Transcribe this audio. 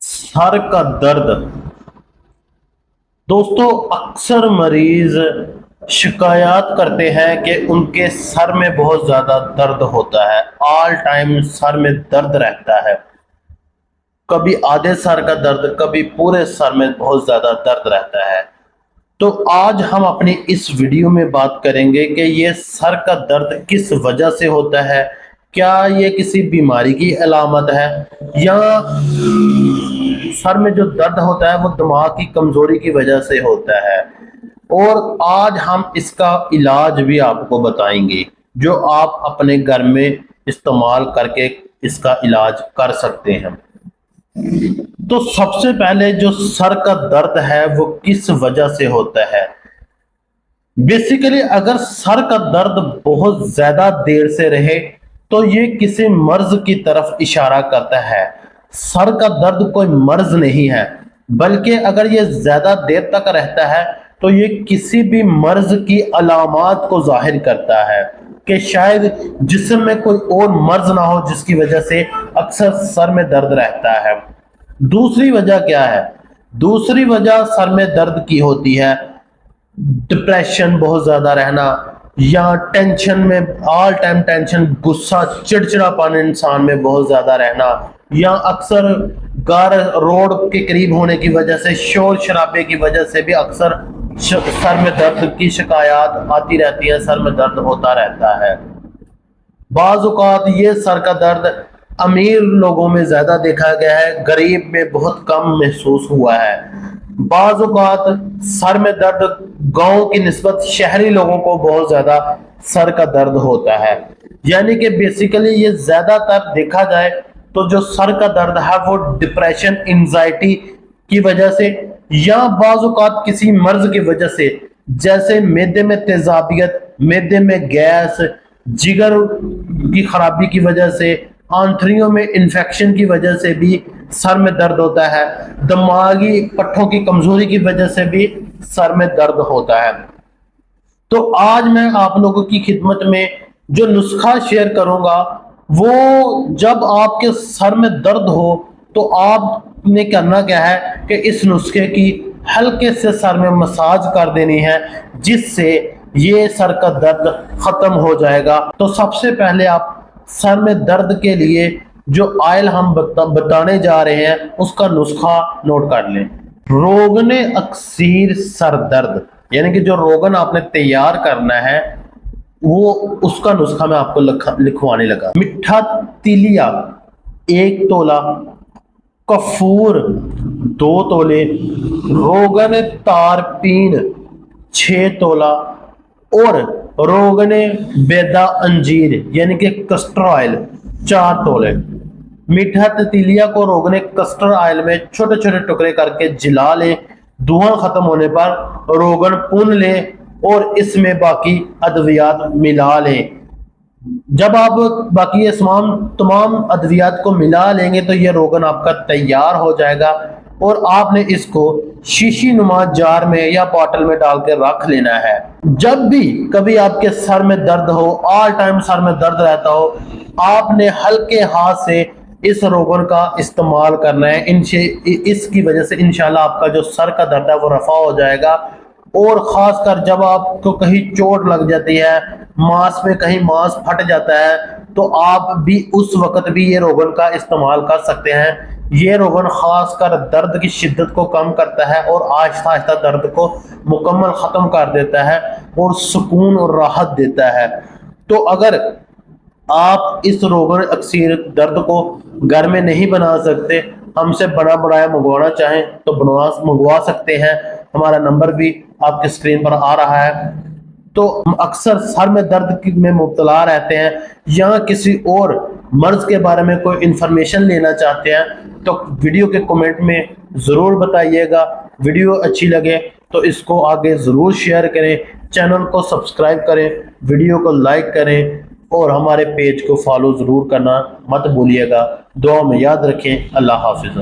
Sir का दर्द। दोस्तों, अक्सर मरीज शिकायत करते हैं कि उनके सर में बहुत ज्यादा दर्द होता है। ऑल टाइम सर में दर्द रहता है। कभी आधे सर का दर्द, कभी पूरे सर में बहुत ज्यादा दर्द रहता है। तो आज हम अपनी इस वीडियो में बात करेंगे कि ये सर का दर्द किस वजह से होता है। क्या ये किसी बीमारी की अलामत है, या सर में जो दर्द होता है वो दिमाग की कमजोरी की वजह से होता है। और आज हम इसका इलाज भी आपको बताएंगे, जो आप अपने घर में इस्तेमाल करके इसका इलाज कर सकते हैं। तो सबसे पहले जो सर का दर्द है वो किस वजह से होता है। बेसिकली अगर सर का दर्द बहुत ज्यादा देर से रहे तो ये किसी मर्ज की तरफ इशारा करता है। सर का दर्द कोई मर्ज नहीं है, बल्कि अगर ये ज्यादा देर तक रहता है तो ये किसी भी मर्ज की अलामात को जाहिर करता है कि शायद जिस्म में कोई और मर्ज ना हो, जिसकी वजह से अक्सर सर में दर्द रहता है। दूसरी वजह क्या है? दूसरी वजह सर में दर्द की होती है डिप्रेशन, बहुत ज्यादा रहना, या टेंशन में, ऑल टाइम टेंशन, गुस्सा, चिड़चिड़ापन इंसान में बहुत ज्यादा रहना, या अक्सर घर रोड के करीब होने की वजह से, शोर शराबे की वजह से भी अक्सर सर में दर्द की शिकायत आती रहती है, सर में दर्द होता रहता है। बाज़ औक़ात ये सर का दर्द अमीर लोगों में ज्यादा देखा गया है, गरीब में बहुत कम महसूस हुआ है। बाज़ औक़ात सर में दर्द गांव की निस्बत शहरी लोगों को बहुत ज्यादा सर का दर्द होता है। यानी कि बेसिकली ये ज्यादातर देखा जाए तो जो सर का दर्द है वो डिप्रेशन, एंजाइटी की वजह से, या बाज़ औक़ात किसी मर्ज की वजह से, जैसे मैदे में तेजाबियत, मैदे में गैस, जिगर की खराबी की वजह से, आंतड़ियों में इन्फेक्शन की वजह से भी सर में दर्द होता है। दिमागी पट्टों की कमजोरी की वजह से भी सर में दर्द होता है। तो आज मैं आप लोगों की खिदमत में जो नुस्खा शेयर करूंगा, वो जब आपके सर में दर्द हो तो आपने करना क्या है कि इस नुस्खे की हल्के से सर में मसाज कर देनी है, जिससे ये सर का दर्द खत्म हो जाएगा। तो सबसे पहले आप सर में दर्द के लिए जो ऑयल हम बताने जा रहे हैं उसका नुस्खा नोट कर लें। रोगने अक्सीर सर दर्द, यानी कि जो रोगन आपने तैयार करना है वो उसका नुस्खा मैं आपको लिखवाने लगा। मिठा तिलिया 1 तोला, कफूर 2 तोले, रोगन तारपीन 6 तोला, और रोगने बेदा अंजीर यानी कि कस्टर ऑयल 4 तोले। मीठा तिलिया को रोगने कस्टर ऑयल में छोटे छोटे टुकड़े करके जला लें। धुआं खत्म होने पर रोगन भून लें और इसमें बाकी अद्वियात मिला लें। जब आप बाकी ये तमाम अद्वियात को मिला लेंगे तो ये रोगन आपका तैयार हो जाएगा, और आपने इसको शीशी नुमा जार में या बॉटल में डाल के रख लेना है। जब भी कभी आपके सर में दर्द हो, ऑल टाइम सर में दर्द रहता हो, आपने हल्के हाथ से इस रोगन का इस्तेमाल करना है। इसकी वजह से इंशाल्लाह आपका जो सर का दर्द है वो रफा हो जाएगा। और खासकर जब आपको कहीं चोट लग जाती है, मांस में कहीं मांस फट जाता है, तो आप भी उस वक्त भी ये रोगन का इस्तेमाल कर सकते हैं। ये रोगन खासकर दर्द की शिद्दत को कम करता है और आहिस्ता आहिस्ता दर्द को मुकम्मल खत्म कर देता है और सुकून और राहत देता है। तो अगर आप इस रोगन अक्सीर दर्द को घर में नहीं बना सकते, हमसे बना बनाया मंगवाना चाहें तो मंगवा सकते हैं। हमारा नंबर भी आपके स्क्रीन पर आ रहा है। तो अक्सर सर में दर्द में मुब्तला रहते हैं, या किसी और मर्ज के बारे में कोई इंफॉर्मेशन लेना चाहते हैं, तो वीडियो के कमेंट में ज़रूर बताइएगा। वीडियो अच्छी लगे तो इसको आगे ज़रूर शेयर करें, चैनल को सब्सक्राइब करें, वीडियो को लाइक करें, और हमारे पेज को फॉलो ज़रूर करना मत भूलिएगा। दुआ में याद रखें। अल्लाह हाफिज़।